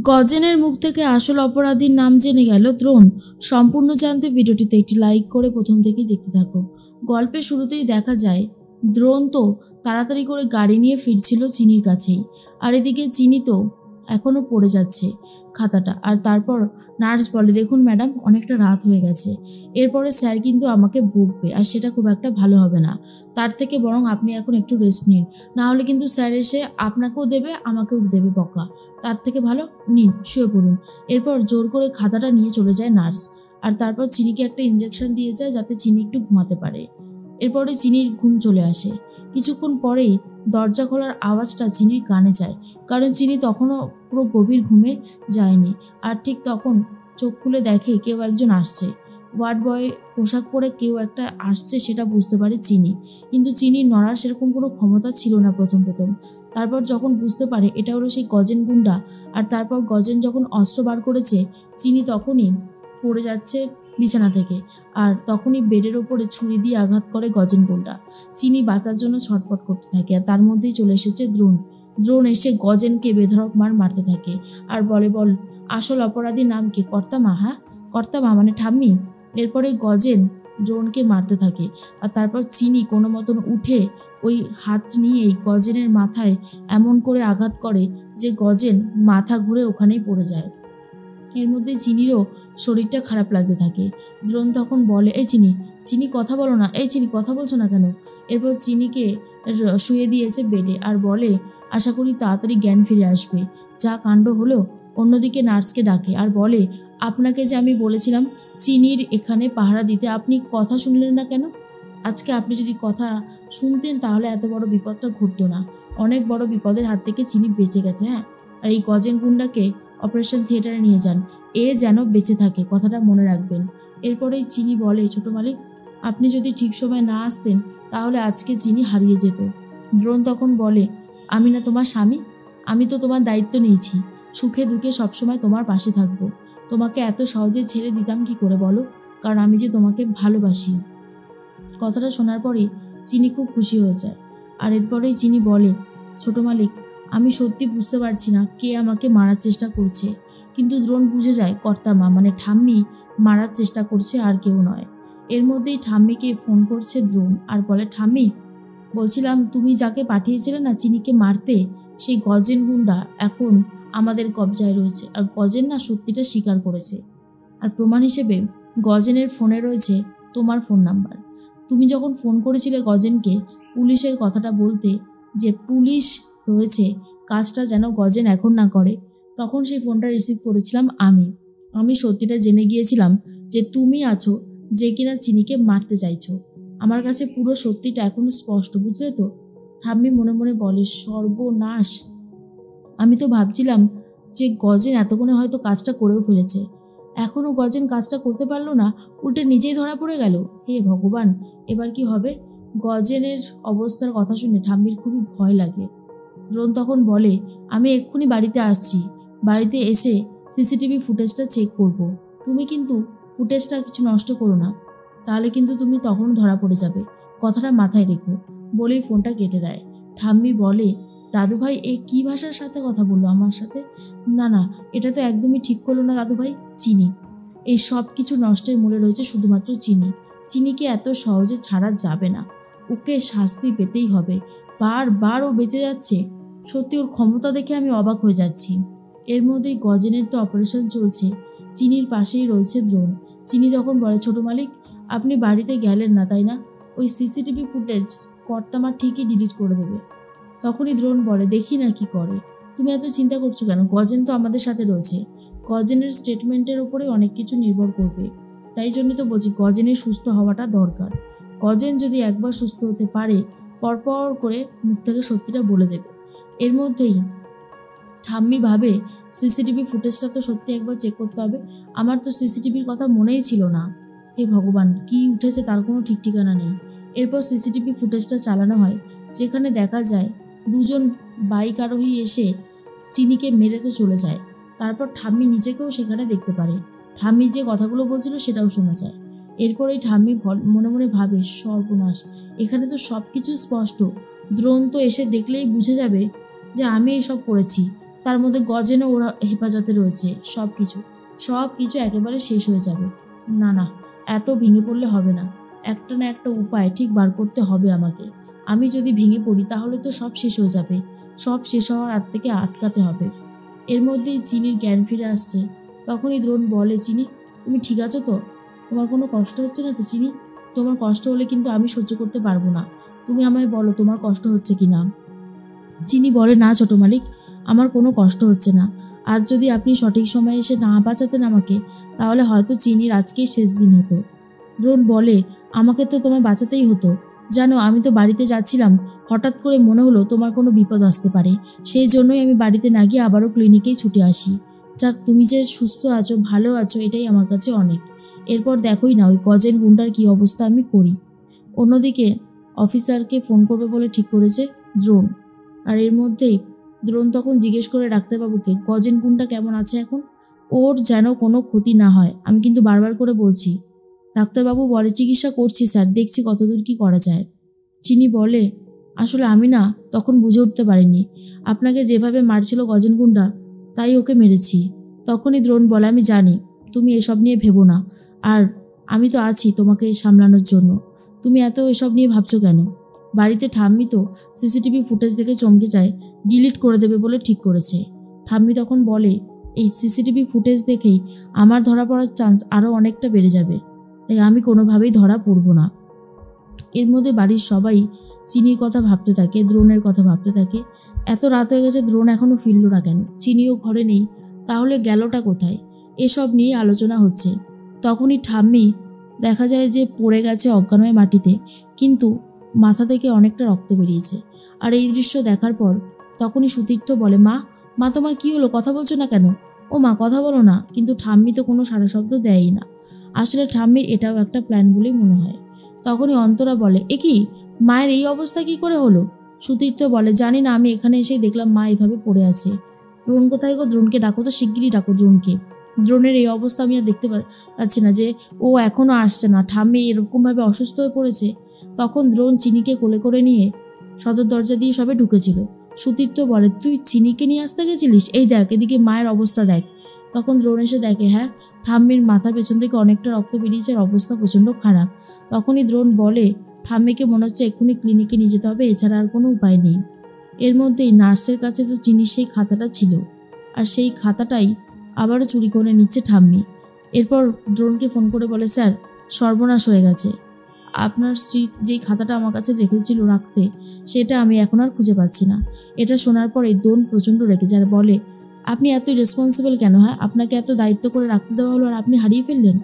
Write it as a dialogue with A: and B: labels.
A: গজেনের মুখ থেকে আসল অপরাধীর নাম জেনে গেল দ্রোণ। সম্পূর্ণ জানতে ভিডিওটিতে একটি লাইক করে প্রথম থেকেই দেখতে থাকো। গল্পের শুরুতেই দেখা যায় দ্রোণ তো তাড়াতাড়ি করে গাড়ি নিয়ে ফিরছিল চিনির কাছেই, আর এদিকে চিনি তো এখনও পড়ে যাচ্ছে খাতাটা। আর তারপর নার্স বলে, দেখুন ম্যাডাম, অনেকটা রাত হয়ে গেছে, এরপরে স্যার কিন্তু আমাকে বকবে, আর সেটা খুব একটা ভালো হবে না। তার থেকে বরং আপনি এখন একটু রেস্ট নিন, না হলে কিন্তু স্যার এসে আপনাকেও দেবে আমাকেও দেবে বকা। তার থেকে ভালো নিন, শুয়ে পড়ুন। এরপর জোর করে খাতাটা নিয়ে চলে যায় নার্স, আর তারপর চিনিকে একটা ইঞ্জেকশন দিয়ে যায় যাতে চিনি একটু ঘুমাতে পারে। এরপরে চিনির ঘুম চলে আসে। কিছুক্ষণ পরেই দরজা খোলার আওয়াজটা চিনির কানে যায়, কারণ চিনি তখনও পুরো গভীর ঘুমে যায়নি। আর ঠিক তখন চোখ খুলে দেখে কেউ একজন আসছে। ওয়ার্ড বয় পোশাক পরে কেউ একটা আসছে সেটা বুঝতে পারে চিনি, কিন্তু চিনির নড়ার সেরকম কোনো ক্ষমতা ছিল না প্রথম। তারপর যখন বুঝতে পারে এটা হলো সেই গজেন গুন্ডা, আর তারপর গজেন যখন অস্ত্র বার করেছে, চিনি তখনই পড়ে যাচ্ছে বিছানা থেকে, আর তখনই বেডের ওপরে ছুরি দিয়ে আঘাত করে গজেন গুন্ডা। চিনি বাঁচার জন্য ছটফট করতে থাকে, আর তার মধ্যেই চলে এসেছে দ্রোণ এসে গজেনকে বেধড়ক মারতে থাকে, আর বল আসল অপরাধীর নাম কি? কর্তামা। হ্যাঁ, কর্তামা মানে ঠাম্মি। এরপরে গজেন দ্রোণকে মারতে থাকে, আর তারপর চিনি কোনো মতন উঠে ওই হাত নিয়েই গজেনের মাথায় এমন করে আঘাত করে যে গজেন মাথা ঘুরে ওখানেই পড়ে যায়। এর মধ্যে চিনিরও শরীরটা খারাপ লাগতে থাকে। দ্রোণ তখন বলে, এই চিনি কথা বলো না, এই চিনি কথা বলছো না কেন? এরপর চিনিকে শুয়ে দিয়েছে বেডে, আর বলে, আশা করি তাড়াতাড়ি জ্ঞান ফিরে আসবে। যা কাণ্ড হলো। অন্যদিকে নার্সকে ডাকে আর বলে, আপনাকে যে আমি বলেছিলাম চিনির এখানে পাহারা দিতে, আপনি কথা শুনলেন না কেন? আজকে আপনি যদি কথা শুনতেন তাহলে এত বড় বিপদটা ঘটতো না। অনেক বড় বিপদের হাত থেকে চিনি বেঁচে গেছে। হ্যাঁ, আর এই গজেন গুন্ডাকে অপারেশন থিয়েটারে নিয়ে যান, এ যেন বেঁচে থাকে, কথাটা মনে রাখবেন। এরপরেই চিনি বলে, ছোট মালিক, আপনি যদি ঠিক সময় না আসতেন তাহলে আজকে চিনি হারিয়ে যেত। দ্রোণ তখন বলে, আমি না তোমার স্বামী? আমি তো তোমার দায়িত্ব নিয়েছি, সুখে দুঃখে সবসময় তোমার পাশে থাকবো। তোমাকে এত সহজে ছেড়ে দিতাম কি করে বলো? কারণ আমি যে তোমাকে ভালোবাসি। কথাটা শোনার পরেই চিনি খুব খুশি হয়ে যায়, আর এরপরেই চিনি বলে, ছোট মালিক, আমি সত্যি বুঝতে পারছি না কে আমাকে মারার চেষ্টা করছে, কিন্তু দ্রোণ বুঝে যায় কর্তামা মানে ঠাম্মি মারার চেষ্টা করছে, আর কেউ নয়। এর মধ্যেই ঠাম্মিকে ফোন করছে দ্রোণ, আর বলে, ঠাম্মি, বলছিলাম তুমি যাকে পাঠিয়েছিলে না চিনিকে মারতে, সেই গজেন গুন্ডা এখন আমাদের কবজায় রয়েছে, আর গজেন না সত্যিটা স্বীকার করেছে। আর প্রমাণ হিসেবে গজেনের ফোনে রয়েছে তোমার ফোন নাম্বার। তুমি যখন ফোন করেছিলে গজেনকে পুলিশের কথাটা বলতে, যে পুলিশ রয়েছে, কাজটা যেন গজেন এখন না করে, তখন সেই ফোনটা রিসিভ করেছিলাম আমি সত্যিটা জেনে গিয়েছিলাম যে তুমি আছো যে কিনা চিনিকে মারতে চাইছো। আমার কাছে পুরো সত্যিটা এখনো স্পষ্ট, বুঝলে তো? ঠাম্মি মনে মনে বলে, সর্বনাশ, আমি তো ভাবছিলাম যে গজেন এতক্ষণে হয়তো কাজটা করেও ফেলেছে, এখনও গজেন কাজটা করতে পারলো না, উল্টে নিজেই ধরা পড়ে গেল। হে ভগবান, এবার কি হবে? গজেনের অবস্থার কথা শুনে ঠাম্মির খুবই ভয় লাগে। দ্রোণ তখন বলে, আমি এক্ষুনি বাড়িতে আসছি, বাড়িতে এসে সিসিটিভি ফুটেজটা চেক করব। তুমি কিন্তু ফুটেজটা কিছু নষ্ট করো না, তাহলে কিন্তু তুমি তখন ধরা পড়ে যাবে, কথাটা মাথায় রেখো। বলেই ফোনটা কেটে দেয়। ঠাম্মি বলে, দাদু ভাই এ কী ভাষার সাথে কথা বললো আমার সাথে? না, এটা তো একদমই ঠিক করলো না দাদু ভাই। চিনি, এই সব কিছু নষ্টের মূলে রয়েছে শুধুমাত্র চিনিকে এত সহজে ছাড়া যাবে না, ওকে শাস্তি পেতেই হবে। বারবার ও বেঁচে যাচ্ছে, সত্যি ওর ক্ষমতা দেখে আমি অবাক হয়ে যাচ্ছি। এর মধ্যেই গজেনের তো অপারেশন চলছে, চিনির পাশেই রয়েছে দ্রোণ। চিনি তখন বলে, ছোট মালিক, আপনি বাড়িতে গেলেন না তাই না? ওই সিসিটিভি ফুটেজ কর্তামা ঠিকই ডিলিট করে দেবে। তখনই দ্রোণ বলে, দেখি না কি করে। তুমি এত চিন্তা করছো কেন? গজেন তো আমাদের সাথে রয়েছে, গজেনের স্টেটমেন্টের উপরে অনেক কিছু নির্ভর করবে। তাই জন্য তো বলছি গজেনের সুস্থ হওয়াটা দরকার। গজেন যদি একবার সুস্থ হতে পারে, পরপর করে মুখ থেকে সত্যিটা বলে দেবে। এর মধ্যেই ঠাম্মি ভাবে, সিসিটিভি ফুটেজটা তো সত্যি একবার চেক করতে হবে। আমার তো সিসিটিভির কথা মনেই ছিল না। হে ভগবান, কি উঠেছে তার কোনো ঠিক ঠিকানা নেই। এরপর সিসিটিভি ফুটেজটা চালানো হয়, যেখানে দেখা যায় দুজন বাইক আরোহী এসে চিনিকে মেরে তো চলে যায়। তারপর ঠাম্মি নিজেকেও সেখানে দেখতে পারে, ঠাম্মি যে কথাগুলো বলছিল সেটাও শোনা যায়। এরপরেই ঠাম্মি মনে মনে ভাবে, সর্বনাশ, এখানে তো সব কিছু স্পষ্ট। দ্রোণ তো এসে দেখলেই বুঝে যাবে যে আমি এসব করেছি, তার মধ্যে গজেনও ওরা হেফাজতে রয়েছে। সব কিছু একেবারে শেষ হয়ে যাবে। না না, এত ভেঙে পড়লে হবে না। একটা না একটা উপায় ঠিক বার করতে হবে আমাকে। আমি যদি ভেঙে পড়ি তাহলে তো সব শেষ হয়ে যাবে। সব শেষ হওয়ার হাত থেকে আটকাতে হবে। এর মধ্যেই চিনির জ্ঞান ফিরে আসছে। তখনই দ্রোণ বলে, চিনি তুমি ঠিক আছো তো? তোমার কোনো কষ্ট হচ্ছে না তো চিনি? তোমার কষ্ট হলে কিন্তু আমি সহ্য করতে পারবো না। তুমি আমায় বলো তোমার কষ্ট হচ্ছে কি না। চিনি বলে, না ছোট মালিক, আমার কোনো কষ্ট হচ্ছে না। আজ যদি আপনি সঠিক সময়ে এসে না বাঁচাতেন আমাকে, তাহলে হয়তো চিনির আজকেই শেষ দিন হতো। দ্রোণ বলে, আমাকে তো তোমায় বাঁচাতেই হতো। জানো, আমি তো বাড়িতে যাচ্ছিলাম, হঠাৎ করে মনে হলো তোমার কোনো বিপদ আসতে পারে। সেই জন্যই আমি বাড়িতে না গিয়ে আবারও ক্লিনিকেই ছুটে আসি। যাক, তুমি যে সুস্থ আছো, ভালো আছো, এটাই আমার কাছে অনেক। এরপর দেখোই না ওই গজেন গুন্ডার কি অবস্থা আমি করি। অন্যদিকে অফিসারকে ফোন করবে বলে ঠিক করেছে দ্রোণ। আর এর মধ্যেই দ্রোণ তখন জিজ্ঞেস করে ডাক্তারবাবুকে, গজেন গুন্ডা কেমন আছে এখন? ওর যেন কোনো ক্ষতি না হয়, আমি কিন্তু বারবার করে বলছি। ডাক্তারবাবু বলে, চিকিৎসা করছি স্যার, দেখছি কতদূর কি করা যায়। চিনি বলে, আসলে আমি না তখন বুঝে উঠতে পারিনি আপনাকে যেভাবে মারছিল গজেন গুন্ডা, তাই ওকে মেরেছি। তখনই দ্রোণ বলে, আমি জানি, তুমি এসব নিয়ে ভেবো না, আর আমি তো আছি তোমাকে সামলানোর জন্য। তুমি এত এসব নিয়ে ভাবছো কেন? বাড়িতে ঠাম্মি তো সিসিটিভি ফুটেজ দেখে চমকে যায়, ডিলিট করে দেবে বলে ঠিক করেছে। ঠাম্মি তখন বলে, এই সিসিটিভি ফুটেজ দেখেই আমার ধরা পড়ার চান্স আরও অনেকটা বেড়ে যাবে, তাই আমি কোনোভাবেই ধরা পড়ব না। এর মধ্যে বাড়ির সবাই চিনির কথা ভাবতে থাকে, দ্রোণের কথা ভাবতে থাকে। এত রাত হয়ে গেছে, দ্রোণ এখনও ফিরল না কেন? চিনিও ঘরে নেই, তাহলে গেলটা কোথায়? এসব নিয়ে আলোচনা হচ্ছে। তখনই ঠাম্মি দেখা যায় যে পড়ে গেছে অজ্ঞান হয়ে মাটিতে, কিন্তু মাথা থেকে অনেকটা রক্ত বেরিয়েছে। আর এই দৃশ্য দেখার পর তখনই সুতীর্থ বলে, মা মা তোমার কি হলো, কথা বলছো না কেন? ও মা, কথা বলো না। কিন্তু ঠাম্মি তো কোনো সাড়া শব্দ দেয়ই না। আসলে ঠাম্মির এটাও একটা প্ল্যান বলেই মনে হয়। তখনই অন্তরা বলে, এ কি, মায়ের এই অবস্থা কি করে হলো? সুতীর্থ বলে, জানি না, আমি এখানে এসেই দেখলাম মা এভাবে পড়ে আছে। দ্রোণ কোথায় গো? দ্রোণকে ডাকো তো, শিগগিরই ডাকো দ্রোণকে। দ্রোণের এই অবস্থা আমি আর দেখতে পাচ্ছি না যে ও এখনও আসছে না, ঠাম্মি এরকমভাবে অসুস্থ হয়ে পড়েছে। তখন দ্রোণ চিনিকে কোলে করে নিয়ে সদর দরজা দিয়ে সবে ঢুকেছিল। সুতীর্থ বলে, তুই চিনিকে নিয়ে আসতে গেছিলিস? এই দেখ, এদিকে মায়ের অবস্থা দেখ। তখন দ্রোণ এসে দেখে, হ্যাঁ, ঠাম্মির মাথার পেছন থেকে অনেকটা রক্ত বেরিয়েছে, আর অবস্থা প্রচণ্ড খারাপ। তখনই দ্রোণ বলে, ঠাম্মিকে মনে হচ্ছে এক্ষুনি ক্লিনিকে নিয়ে যেতে হবে, এছাড়া আর কোনো উপায় নেই। এর মধ্যেই নার্সের কাছে তো চিনির সেই খাতাটা ছিল, আর সেই খাতাটাই আবারও চুরি করে নিচ্ছে ঠাম্মি। এরপর দ্রোণকে ফোন করে বলে, স্যার, সর্বনাশ হয়ে গেছে। আপনার স্ত্রী যেই খাতাটা আমার কাছে রেখেছিল রাখতে, সেটা আমি এখন আর খুঁজে পাচ্ছি না। এটা শোনার পরে দ্রোণ প্রচণ্ড রেগে যায়, বলে, আপনি এত রেসপন্সিবল কেন? হ্যাঁ, আপনাকে এত দায়িত্ব করে রাখতে দেওয়া হলো আর আপনি হারিয়ে ফেললেন।